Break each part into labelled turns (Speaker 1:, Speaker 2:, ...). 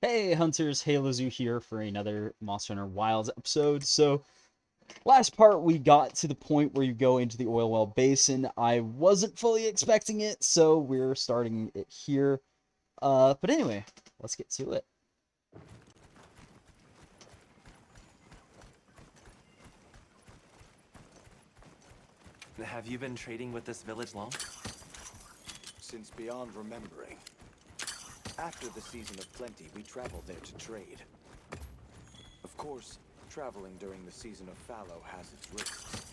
Speaker 1: Hey Hunters, Halo Zoo here for another Monster Hunter Wilds episode. So, last part we got to the point where you go into the Oilwell Basin. I wasn't fully expecting it, so we're starting it here. But anyway, let's get to it.
Speaker 2: Have you been trading with this village long?
Speaker 3: Since beyond remembering. After the season of plenty, we traveled there to trade. Of course, traveling during the season of fallow has its risks.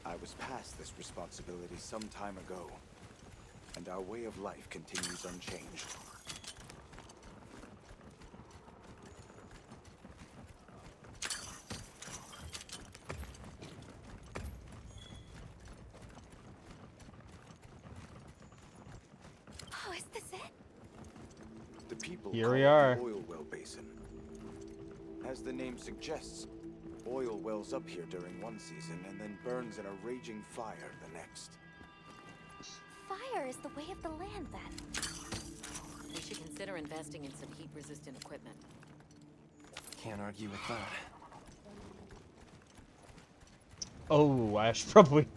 Speaker 3: I was past this responsibility some time ago, and our way of life continues unchanged.
Speaker 4: Oh, is this it?
Speaker 3: The people
Speaker 1: Here
Speaker 3: call
Speaker 1: we
Speaker 3: it
Speaker 1: are.
Speaker 3: the Oilwell Basin. As the name suggests, oil wells up here during one season and then burns in a raging fire the next.
Speaker 4: Fire is the way of the land, then.
Speaker 5: We should consider investing in some heat-resistant equipment.
Speaker 2: Can't argue with that.
Speaker 1: Oh, I should probably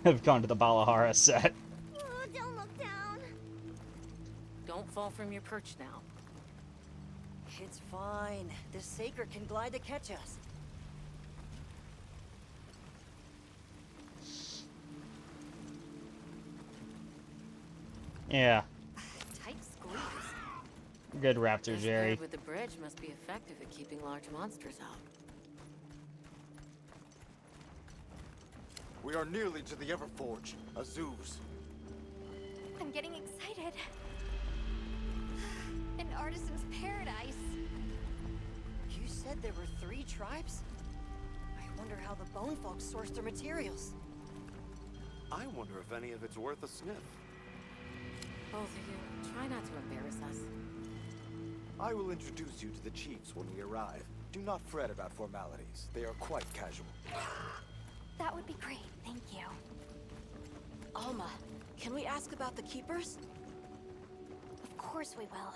Speaker 1: have gone to the Balahara set.
Speaker 4: Oh, don't look down.
Speaker 5: Don't fall from your perch now.
Speaker 6: It's fine. The Saker can glide to catch us.
Speaker 1: Yeah,
Speaker 5: Tight squeeze.
Speaker 1: good Raptor
Speaker 5: This
Speaker 1: Jerry.
Speaker 5: paired with the bridge must be effective at keeping large monsters out.
Speaker 3: We are nearly to the Everforge, Azuz.
Speaker 4: I'm getting excited. An artisan's paradise.
Speaker 6: You said there were 3 tribes? I wonder how the bone folks source their materials.
Speaker 7: I wonder if any of it's worth a sniff.
Speaker 5: Both of you, try not to embarrass us.
Speaker 3: I will introduce you to the chiefs when we arrive. Do not fret about formalities. They are quite casual.
Speaker 4: That would be great, thank you.
Speaker 6: Alma, can we ask about the keepers?
Speaker 4: Of course we will.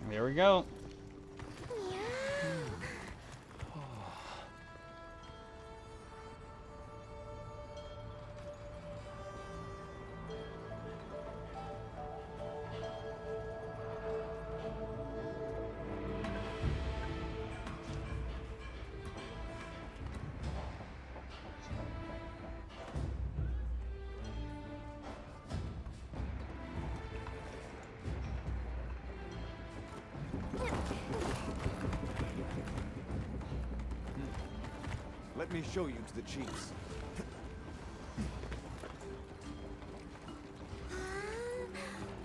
Speaker 1: There we go.
Speaker 3: Let me show you to the chiefs.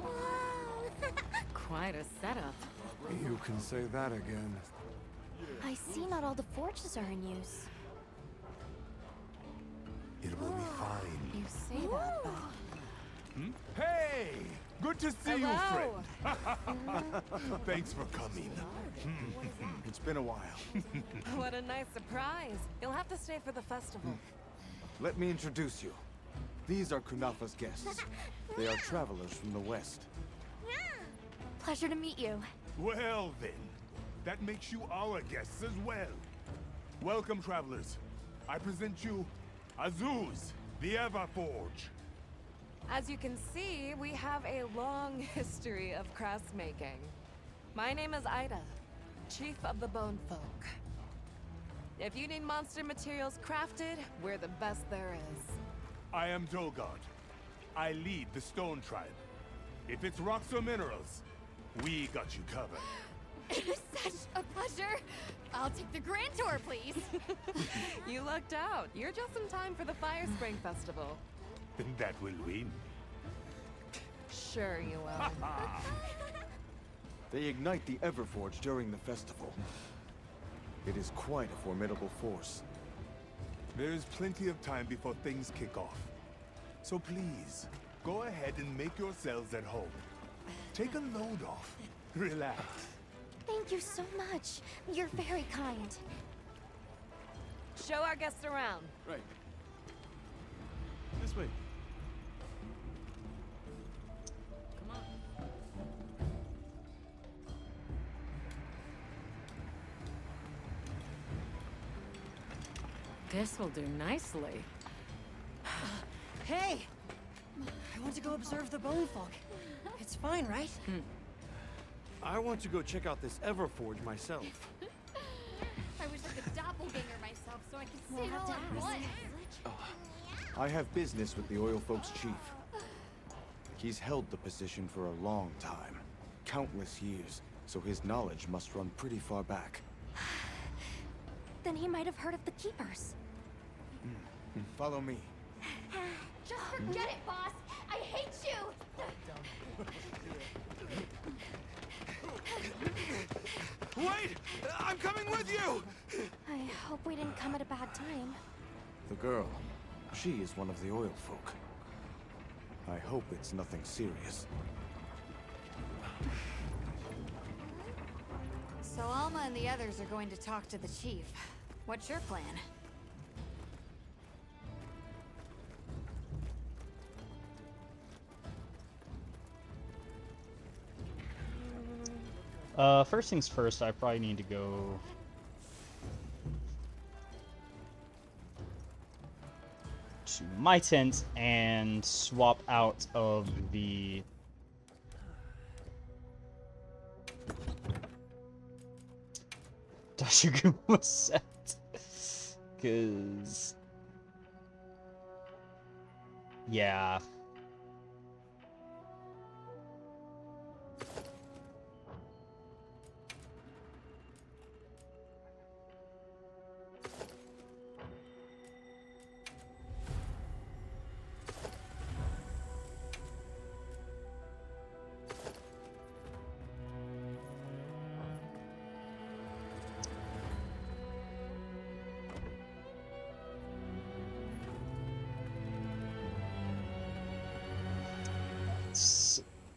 Speaker 4: Whoa.
Speaker 5: Quite a setup.
Speaker 7: You can say that again.
Speaker 4: I see not all the forges are in use.
Speaker 7: It will be fine.
Speaker 5: You say that, but...
Speaker 7: Hey! Good to see you, friend. Thanks for coming.
Speaker 3: It's been a while.
Speaker 8: What a nice surprise. You'll have to stay for the festival.
Speaker 3: Let me introduce you. These are Kunafa's guests. They are travelers from the west.
Speaker 4: Pleasure to meet you.
Speaker 9: Well then, that makes you our guests as well. Welcome, travelers. I present you Azuz, the Everforge.
Speaker 8: As you can see, we have a long history of crafts making. My name is Ida, Chief of the Bone Folk. If you need monster materials crafted, we're the best there is.
Speaker 9: I am Dolgard. I lead the Stone Tribe. If it's rocks or minerals, we got you covered.
Speaker 4: It is such a pleasure. I'll take the grand tour, please.
Speaker 8: You lucked out. You're just in time for the Fire Spring Festival.
Speaker 9: That will win.
Speaker 8: Sure you will.
Speaker 3: They ignite the Everforge during the festival. It is quite a formidable force.
Speaker 9: There is plenty of time before things kick off. So please, go ahead and make yourselves at home. Take a load off. Relax.
Speaker 4: Thank you so much. You're very kind.
Speaker 8: show our guests around.
Speaker 7: Right. This way.
Speaker 5: Come on. This will do nicely.
Speaker 6: Hey! I want to go observe the bone folk. It's fine, right?
Speaker 10: I want to go check out this Everforge myself.
Speaker 4: I wish I could doppelganger myself so I could see it all at once.
Speaker 3: I have business with the oil folks' chief. He's held the position for a long time. Countless years, so his knowledge must run pretty far back.
Speaker 4: Then he might have heard of the Keepers.
Speaker 3: Follow me.
Speaker 4: Just forget it, boss! I hate you!
Speaker 10: Wait! I'm coming with you!
Speaker 4: I hope we didn't come at a bad time.
Speaker 3: The girl, she is one of the oil folk. I hope it's nothing serious.
Speaker 4: So Alma and the others are going to talk to the chief. What's your plan?
Speaker 1: First things first, I probably need to go to my tent and swap out of the Dashiguma set. Cause yeah.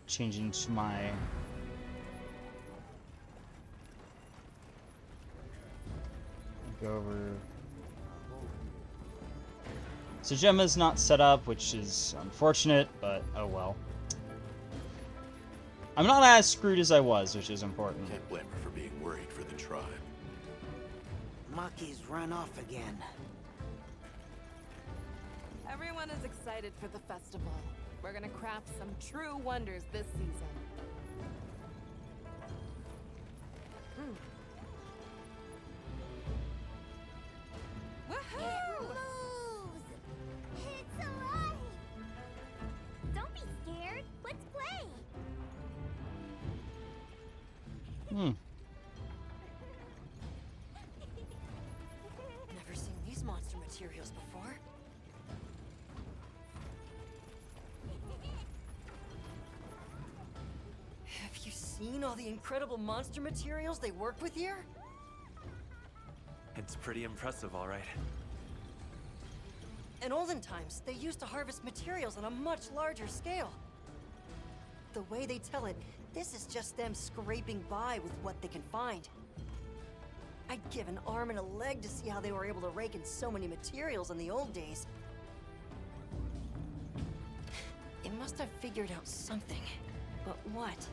Speaker 1: Changing to my go over. So Gemma's not set up, which is unfortunate, but oh well. I'm not as screwed as I was, which is important.
Speaker 11: Can't blame her for being worried for the tribe.
Speaker 12: Maki's run off again.
Speaker 8: Everyone is excited for the festival. We're gonna craft some true wonders this season.
Speaker 4: Woohoo! It's alive! Don't be scared. Let's play.
Speaker 6: Never seen these monster materials before. Have you seen all the incredible monster materials they work with here?
Speaker 2: It's pretty impressive, all right.
Speaker 6: In olden times, they used to harvest materials on a much larger scale. The way they tell it, this is just them scraping by with what they can find. I'd give an arm and a leg to see how they were able to rake in so many materials in the old days. They must have figured out something. But what?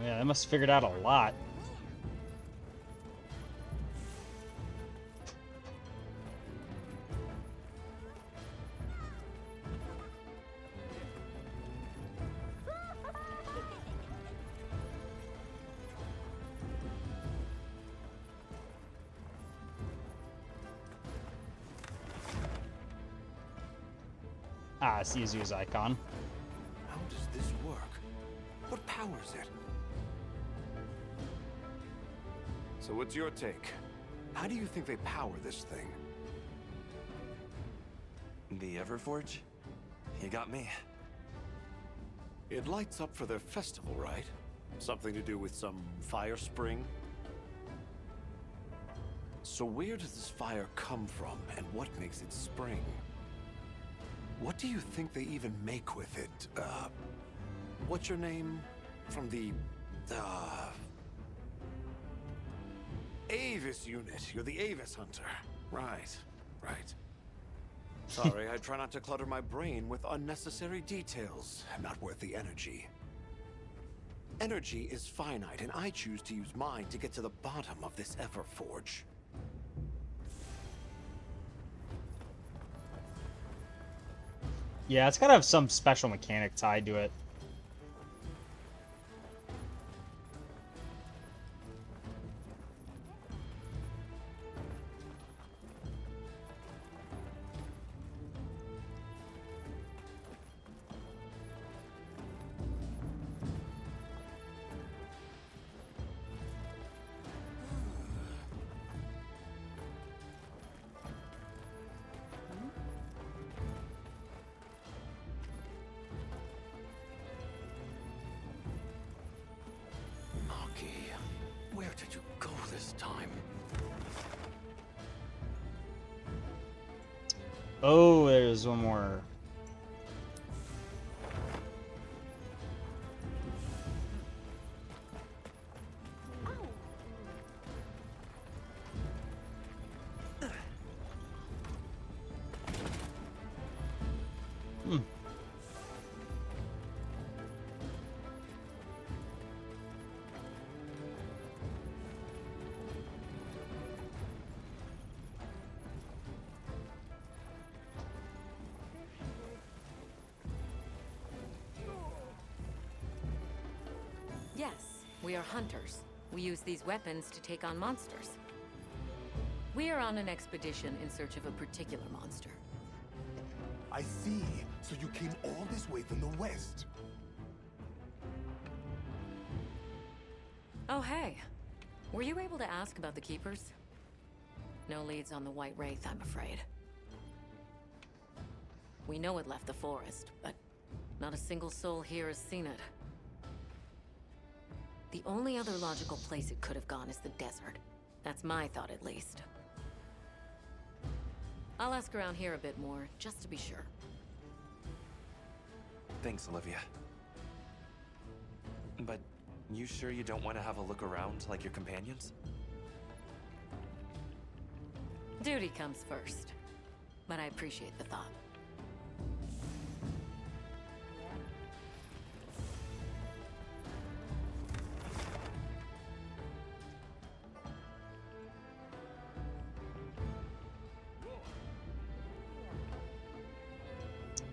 Speaker 1: Yeah, they must have figured out a lot. Ah, I see Izu's icon.
Speaker 10: How does this work? What powers it? So what's your take? How do you think they power this thing?
Speaker 2: The Everforge? You got me.
Speaker 10: It lights up for their festival, right? Something to do with some fire spring? So where does this fire come from, and what makes it spring? What do you think they even make with it? what's your name? From the, Avis unit. You're the Avis hunter. Right, right. Sorry, I try not to clutter my brain with unnecessary details. Not worth the energy. Energy is finite, and I choose to use mine to get to the bottom of this Everforge.
Speaker 1: Yeah, it's gotta have some special mechanic tied to it.
Speaker 10: Where did you go this time?
Speaker 1: Oh, there's one more. Hmm.
Speaker 5: Yes, we are hunters. We use these weapons to take on monsters. We are on an expedition in search of a particular monster.
Speaker 9: I see. So you came all this way from the west.
Speaker 5: Oh, hey. Were you able to ask about the Keepers? No leads on the White Wraith, I'm afraid. We know it left the forest, but not a single soul here has seen it. The only other logical place it could have gone is the desert. That's my thought, at least. I'll ask around here a bit more, just to be sure.
Speaker 2: Thanks, Olivia. But you sure you don't want to have a look around like your companions?
Speaker 5: Duty comes first, but I appreciate the thought.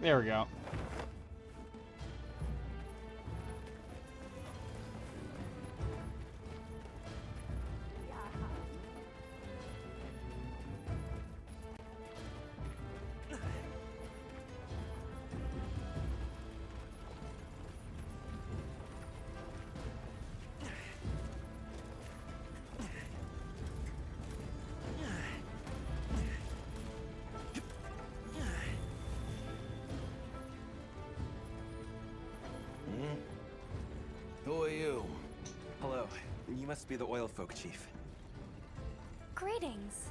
Speaker 1: There we go.
Speaker 10: Who are you?
Speaker 2: Hello. You must be the oil folk, Chief.
Speaker 4: Greetings.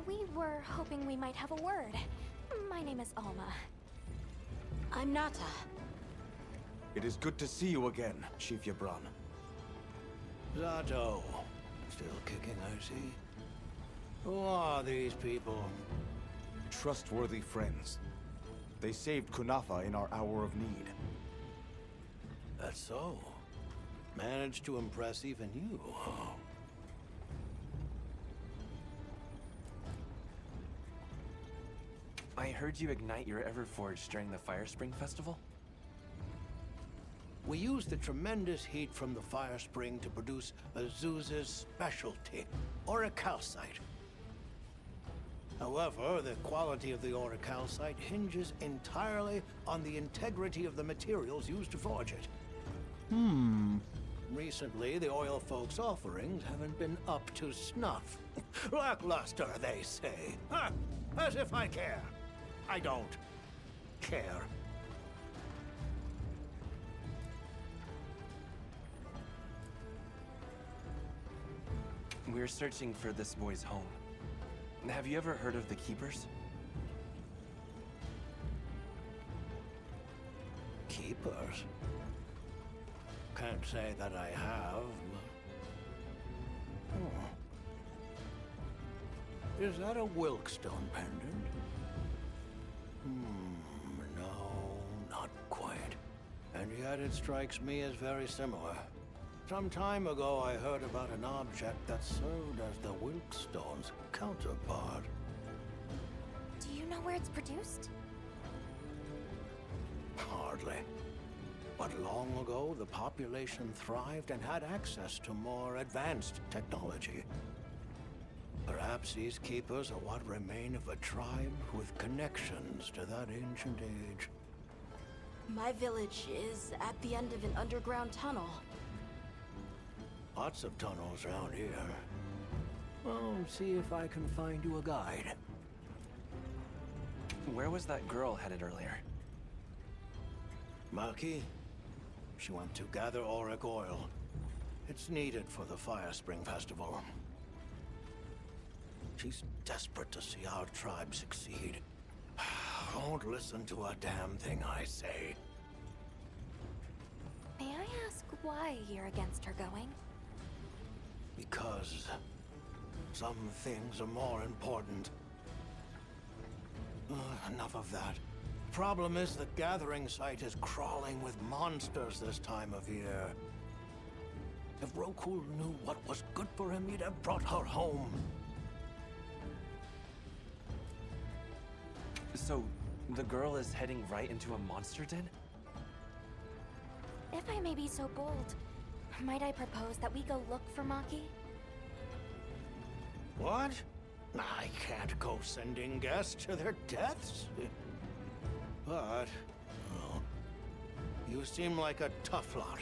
Speaker 4: We were hoping we might have a word. My name is Alma.
Speaker 6: I'm Nata.
Speaker 3: It is good to see you again, Chief Yabran.
Speaker 10: Zato. Still kicking, I see. Who are these people?
Speaker 3: Trustworthy friends. They saved Kunafa in our hour of need.
Speaker 10: That's so. Managed to impress even you, huh?
Speaker 2: I heard you ignite your Everforge during the Fire Spring Festival?
Speaker 10: We use the tremendous heat from the fire spring to produce Azuz's specialty, auricalcite. However, the quality of the auricalcite hinges entirely on the integrity of the materials used to forge it. Recently, the oil folks' offerings haven't been up to snuff. Lackluster, they say. Huh, as if I care. I don't care.
Speaker 2: We're searching for this boy's home. Have you ever heard of the Keepers?
Speaker 10: Keepers?
Speaker 12: can't say that I have. Oh. Is that a Wilkstone pendant? No, not quite. And yet it strikes me as very similar. Some time ago I heard about an object that served as the Wilkstone's counterpart.
Speaker 4: Do you know where it's produced?
Speaker 12: Hardly. But long ago, the population thrived and had access to more advanced technology. Perhaps these keepers are what remain of a tribe with connections to that ancient age.
Speaker 4: My village is at the end of an underground tunnel.
Speaker 12: Lots of tunnels around here. I'll see if I can find you a guide.
Speaker 2: Where was that girl headed earlier?
Speaker 12: Maki? She went to gather auric oil. It's needed for the Fire Spring Festival. She's desperate to see our tribe succeed. Don't listen to a damn thing I say.
Speaker 4: May I ask why you're against her going?
Speaker 12: Because some things are more important. Enough of that. Problem is the gathering site is crawling with monsters this time of year. If Roku knew what was good for him, he'd have brought her home.
Speaker 2: So, the girl is heading right into a monster den?
Speaker 4: If I may be so bold, might I propose that we go look for Maki?
Speaker 12: What? I can't go sending guests to their deaths. But, well, you seem like a tough lot.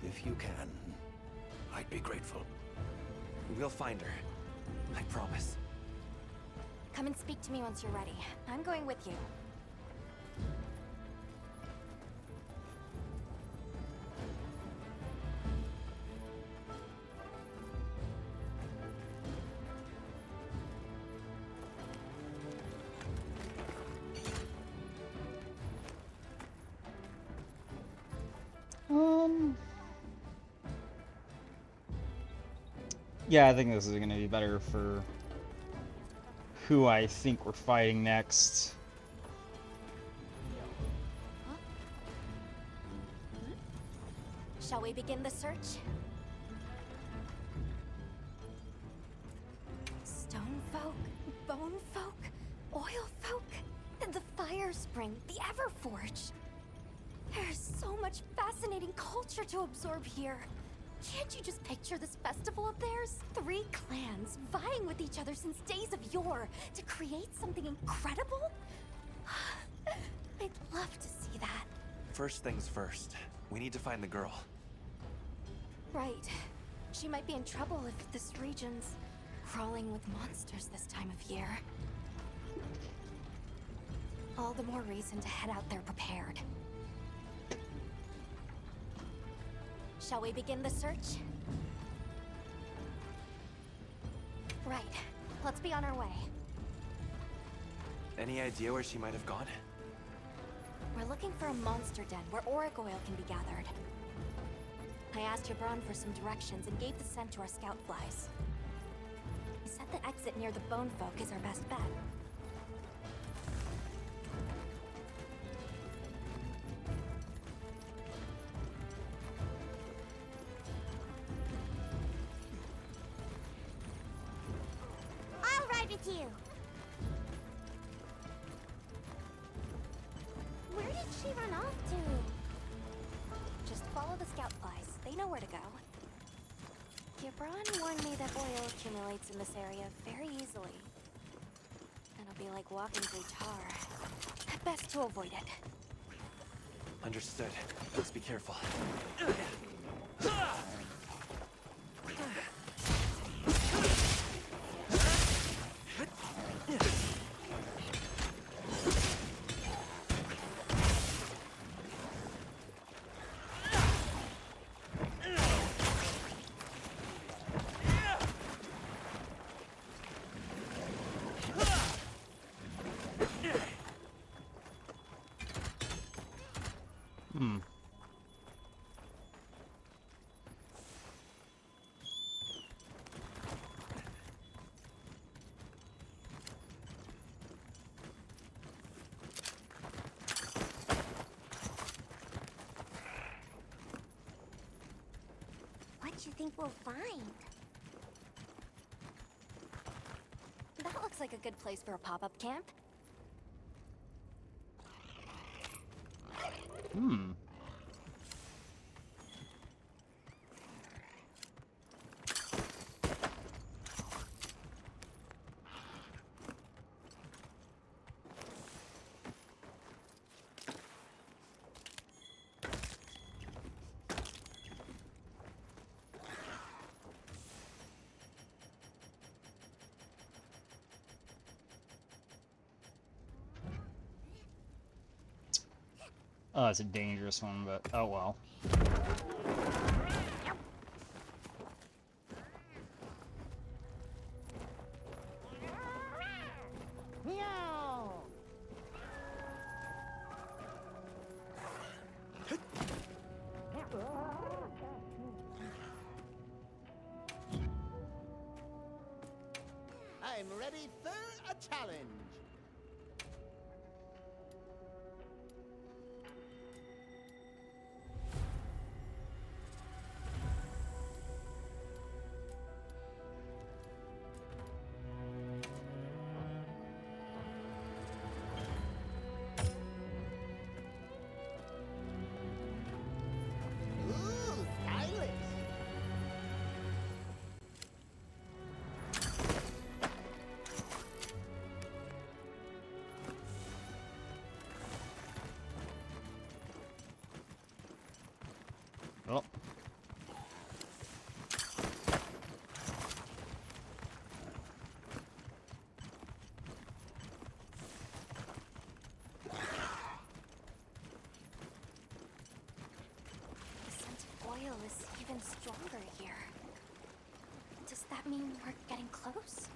Speaker 12: If you can, I'd be grateful.
Speaker 2: We'll find her. I promise.
Speaker 4: Come and speak to me once you're ready. I'm going with you.
Speaker 1: Yeah, I think this is going to be better for who I think we're fighting next.
Speaker 4: Huh? Shall we begin the search? Stone folk, bone folk, oil folk, and the fire spring, the Everforge. There's so much fascinating culture to absorb here. Can't you just picture this festival of theirs? 3 clans vying with each other since days of yore to create something incredible? I'd love to see that.
Speaker 2: First things first. We need to find the girl.
Speaker 4: Right. She might be in trouble if this region's crawling with monsters this time of year. All the more reason to head out there prepared. Shall we begin the search? Right. Let's be on our way.
Speaker 2: Any idea where she might have gone?
Speaker 4: We're looking for a monster den where auric oil can be gathered. I asked Hebron for some directions and gave the scent to our scout flies. He said the exit near the bone folk is our best bet.
Speaker 13: I'll ride with you. Where did she run off to?
Speaker 4: Just follow the scout flies. They know where to go. Hebron warned me that oil accumulates in this area very easily. It'll be like walking through tar. Best to avoid it.
Speaker 2: Understood. Let's be careful.
Speaker 13: you think we'll find?
Speaker 4: That looks like a good place for a pop-up camp.
Speaker 1: Hmm. Oh, it's a dangerous one, but oh well.
Speaker 14: I'm ready for a challenge. Ooh, stylish.
Speaker 1: Oh.
Speaker 4: The scent of oil is even stronger here. Does that mean we're getting close?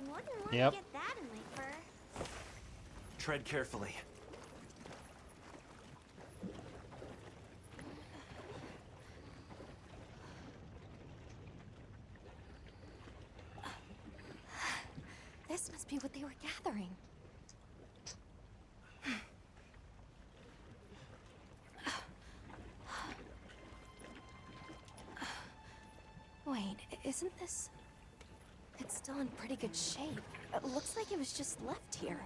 Speaker 13: Wouldn't want
Speaker 1: Yep.
Speaker 13: to get that in my fur.
Speaker 2: Tread carefully.
Speaker 4: This must be what they were gathering. Wait, isn't this... It's still in pretty good shape. It looks like it was just left here.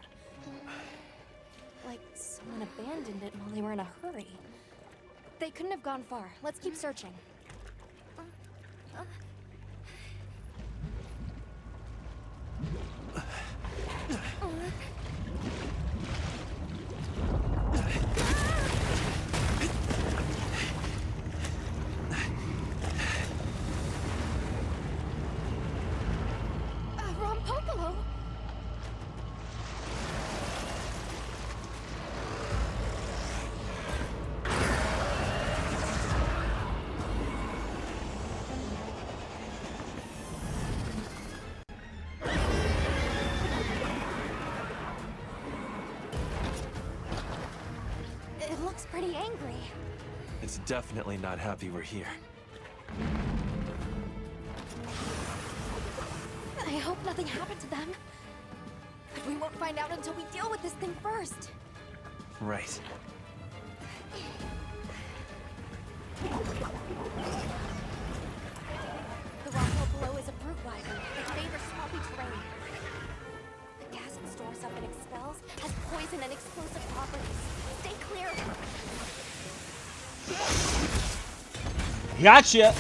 Speaker 4: Like someone abandoned it while they were in a hurry. They couldn't have gone far. Let's keep searching. Rompompolo! It looks pretty angry.
Speaker 2: It's definitely not happy we're here.
Speaker 4: I hope nothing happened to them. But we won't find out until we deal with this thing first.
Speaker 2: Right.
Speaker 4: The Rompompolo is a brute wyvern that favors swampy terrain. The gas it stores up and expels has poison and explosive properties. Stay clear.
Speaker 1: Gotcha!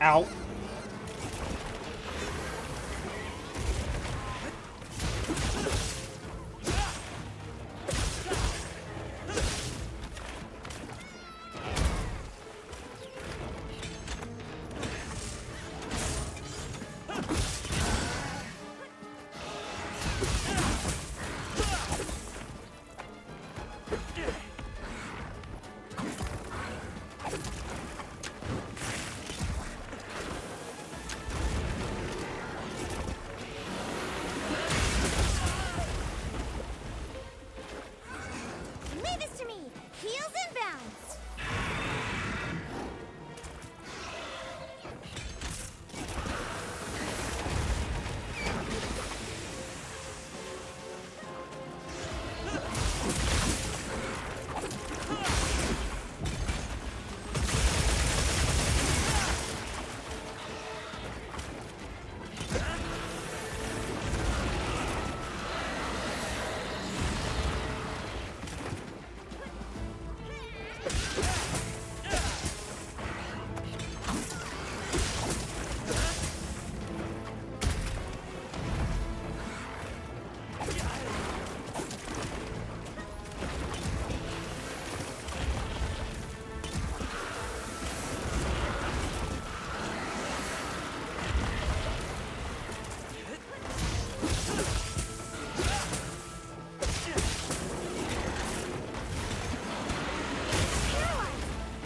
Speaker 1: Ow.
Speaker 13: Leave this to me. Heels inbounds.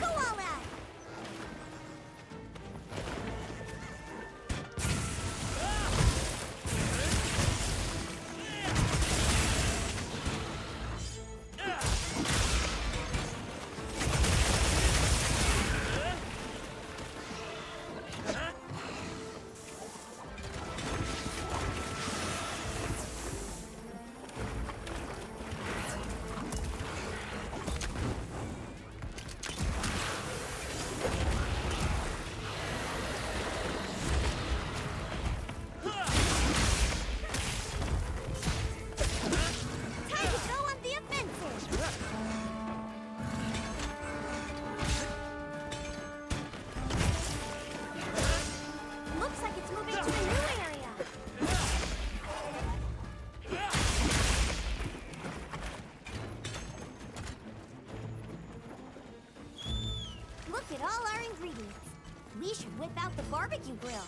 Speaker 13: Go all out. Time to go on the offensive. Looks like it's moving to a new area. Look at all our ingredients. We should whip out the barbecue grill.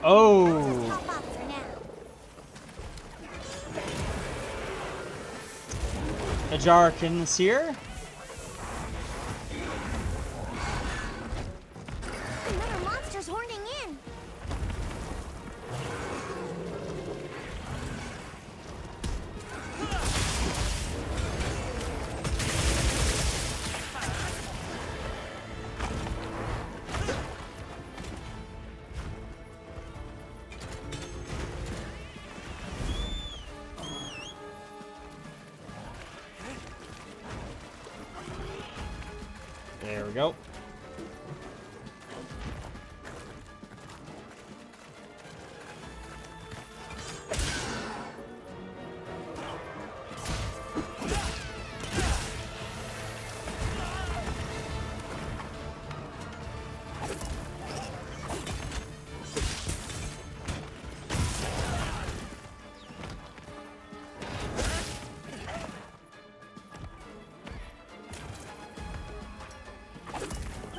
Speaker 1: Oh.
Speaker 13: Pop off for now.
Speaker 1: Ajarkin's here.
Speaker 13: Another monster's horning in.
Speaker 1: There we go.
Speaker 13: Time to go.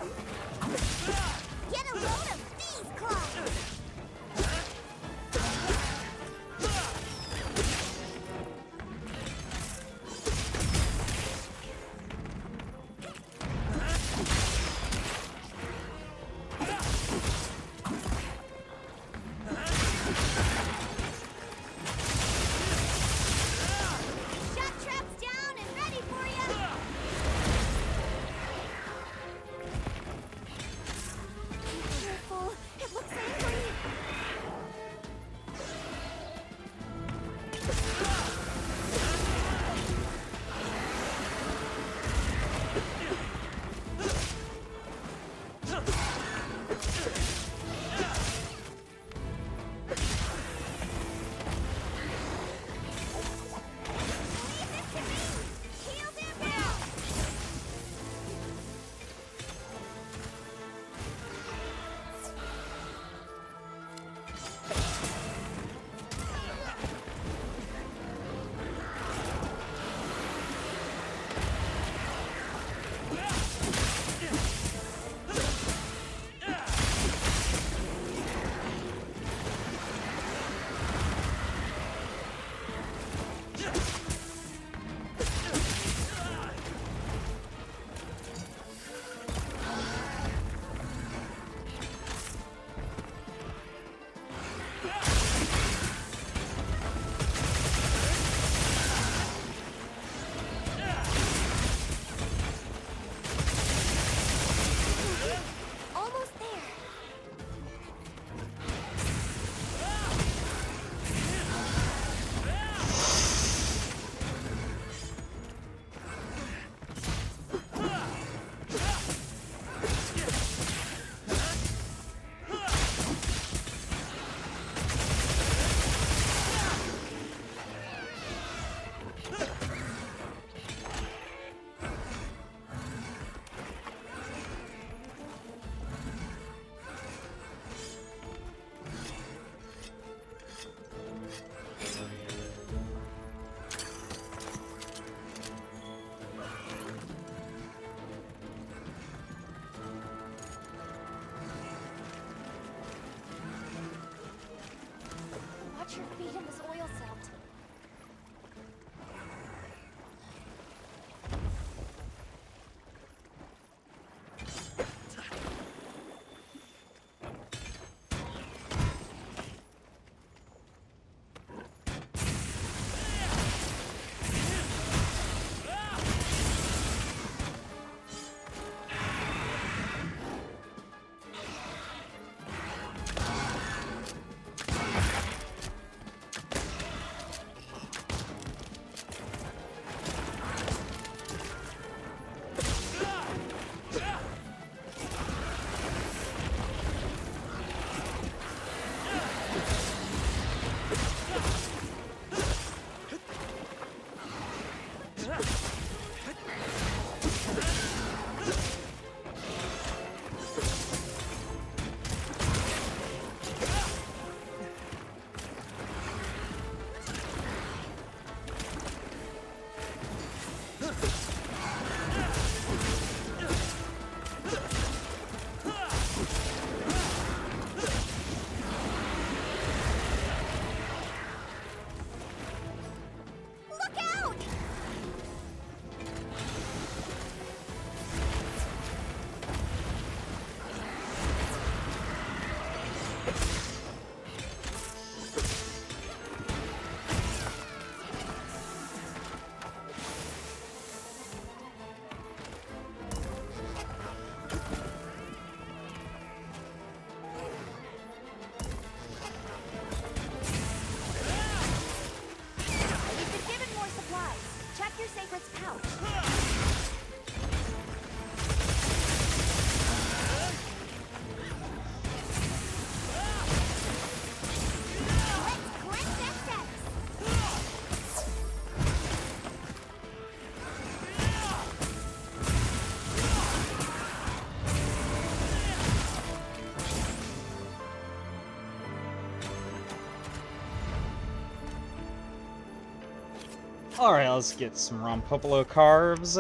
Speaker 1: Alright, let's get some Rompompolo carves.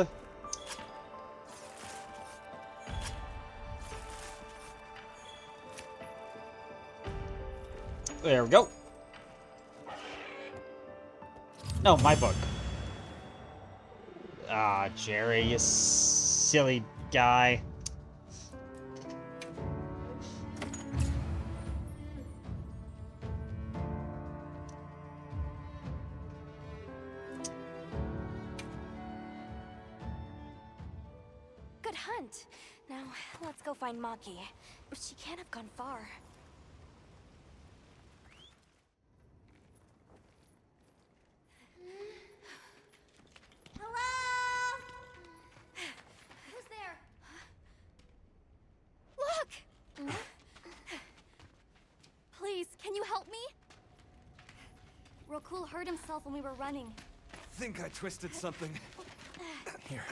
Speaker 1: There we go. No, my book. Ah, Jerry, you silly guy.
Speaker 4: Good hunt. Now, let's go find Maki. She can't have gone far.
Speaker 13: Hello? Who's there?
Speaker 4: Look! Please, can you help me? Rokul hurt himself when we were running.
Speaker 2: Think I twisted something. Here.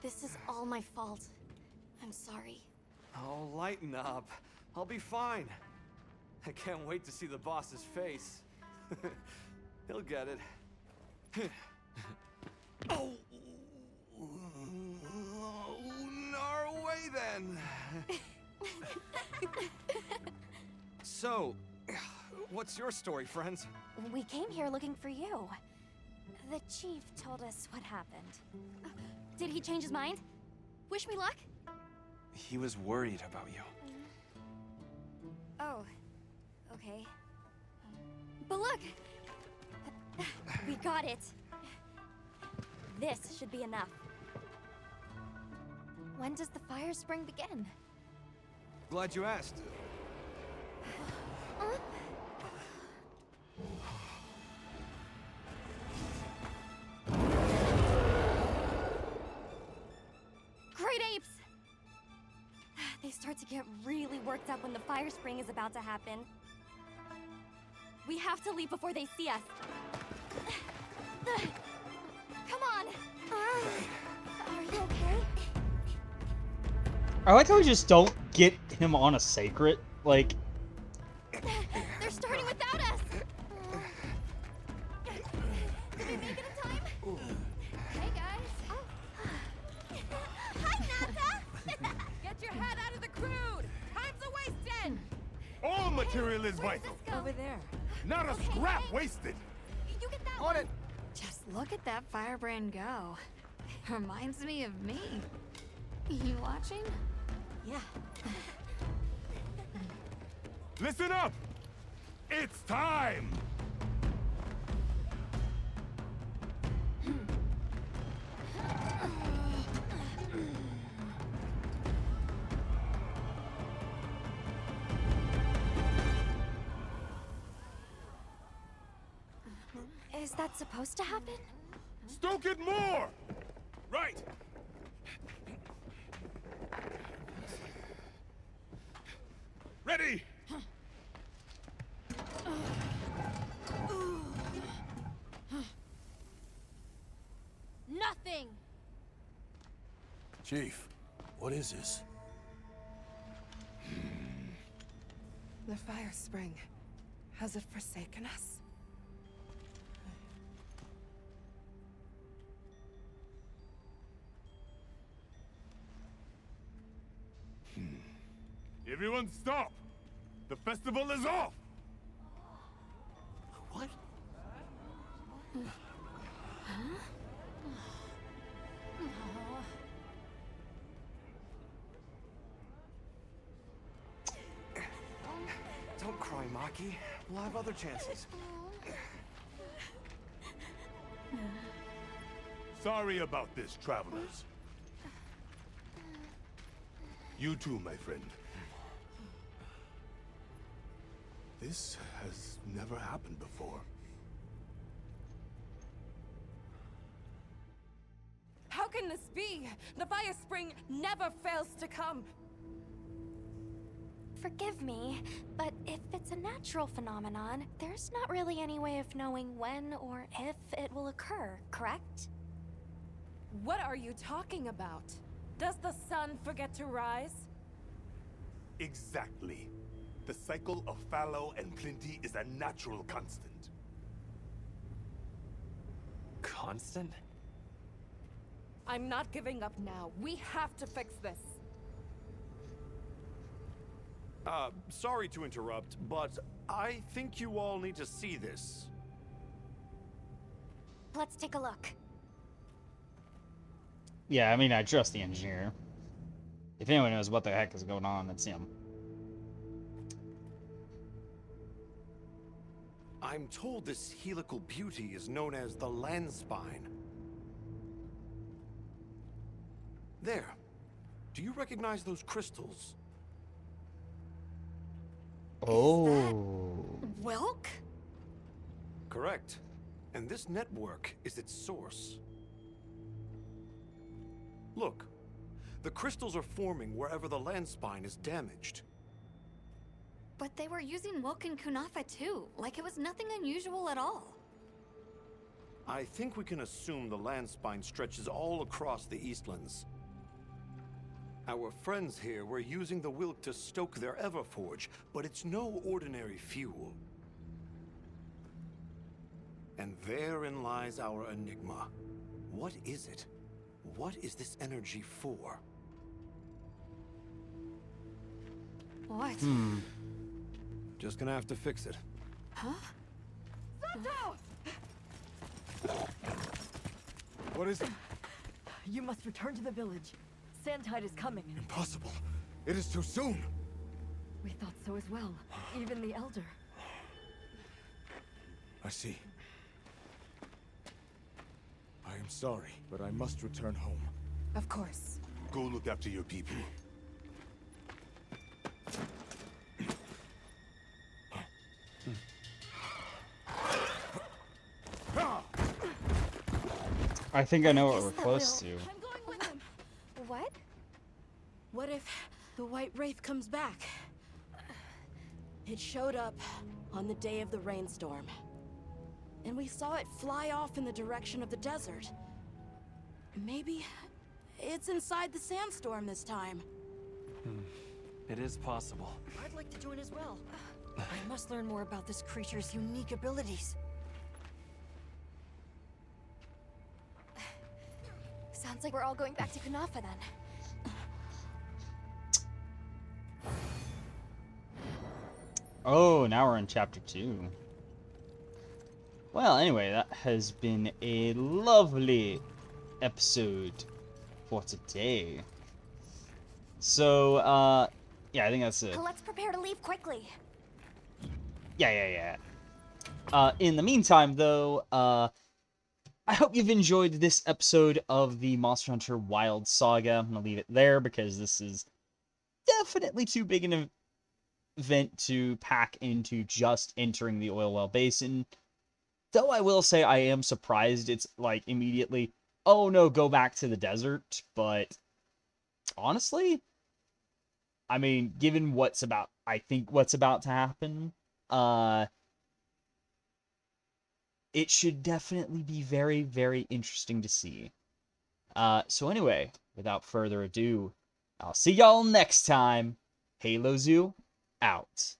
Speaker 4: This is all my fault. I'm sorry.
Speaker 2: Oh, lighten up. I'll be fine. I can't wait to see the boss's face. He'll get it. Oh! No way then! So, what's your story, friends?
Speaker 4: We came here looking for you. The chief told us what happened. Did he change his mind? Wish me luck?
Speaker 2: He was worried about you.
Speaker 4: Oh, okay. But look! We got it. This should be enough. When does the fire spring begin?
Speaker 2: Glad you asked.
Speaker 4: Great apes! They start to get really worked up when the fire spring is about to happen. We have to leave before they see us. Come on! Are you okay?
Speaker 1: I like how we just don't get him on a sacred. Like,
Speaker 4: They're starting without us! Did we make it in time? Hey, guys. Hi, Nata!
Speaker 8: Get your head out of the crude! Time's a wasted!
Speaker 9: All material is vital.
Speaker 8: Over there.
Speaker 9: Not a scrap wasted.
Speaker 4: You get that
Speaker 9: On
Speaker 4: one.
Speaker 9: it.
Speaker 8: Just look at that firebrand go. Reminds me of me. You watching?
Speaker 4: Yeah.
Speaker 9: Listen up. It's time.
Speaker 4: Is that supposed to happen?
Speaker 9: Stoke it more. Right. Ready.
Speaker 4: Nothing!
Speaker 11: Chief, what is this?
Speaker 8: The fire spring. Has it forsaken us?
Speaker 9: Everyone stop. The festival is off.
Speaker 11: What?
Speaker 2: Don't cry, Maki. We'll have other chances.
Speaker 9: Sorry about this, travelers. You too, my friend. This has never happened before.
Speaker 8: How can this be? The fire spring never fails to come.
Speaker 4: Forgive me, but if it's a natural phenomenon, there's not really any way of knowing when or if it will occur, correct?
Speaker 8: What are you talking about? Does the sun forget to rise?
Speaker 9: Exactly. The cycle of fallow and plenty is a natural constant.
Speaker 2: Constant?
Speaker 8: I'm not giving up now. We have to fix this.
Speaker 10: Sorry to interrupt, but I think you all need to see this.
Speaker 4: Let's take a look.
Speaker 1: Yeah, I mean, I trust the engineer. If anyone knows what the heck is going on, it's him.
Speaker 10: I'm told this helical beauty is known as the land spine. There. Do you recognize those crystals?
Speaker 1: Oh.
Speaker 4: Wilk?
Speaker 10: Correct. And this network is its source. Look. The crystals are forming wherever the land spine is damaged.
Speaker 4: But they were using Wilk and Kunafa too, like it was nothing unusual at all.
Speaker 10: I think we can assume the land spine stretches all across the Eastlands. Our friends here were using the Wilk to stoke their Everforge, but it's no ordinary fuel. And therein lies our enigma. What is it? What is this energy for?
Speaker 4: What?
Speaker 10: Just gonna have to fix it.
Speaker 4: Huh?
Speaker 7: What is it?
Speaker 6: You must return to the village. Sandtide is coming.
Speaker 7: Impossible. It is too soon.
Speaker 6: We thought so as well. Even the Elder.
Speaker 7: I see. I am sorry, but I must return home.
Speaker 8: Of course.
Speaker 9: Go look after your people.
Speaker 1: I think I know what we're close to.
Speaker 8: I'm going with him.
Speaker 4: What?
Speaker 15: What if the White Wraith comes back? It showed up on the day of the rainstorm. And we saw it fly off in the direction of the desert. Maybe it's inside the sandstorm this time.
Speaker 2: It is possible.
Speaker 6: I'd like to join as well. I must learn more about this creature's unique abilities.
Speaker 4: Sounds like we're all going back to Kunafa then.
Speaker 1: Oh, now we're in chapter 2. Well, anyway, that has been a lovely episode for today. So, yeah, I think that's it.
Speaker 4: Let's prepare to leave quickly.
Speaker 1: Yeah. In the meantime, though, I hope you've enjoyed this episode of the Monster Hunter Wild Saga. I'm going to leave it there because this is definitely too big an event to pack into just entering the Oilwell Basin. Though I will say I am surprised it's like immediately, oh no, go back to the desert. But honestly, I mean, given what's about to happen, it should definitely be very, very interesting to see. So anyway, without further ado, I'll see y'all next time. Halo Zoo, out.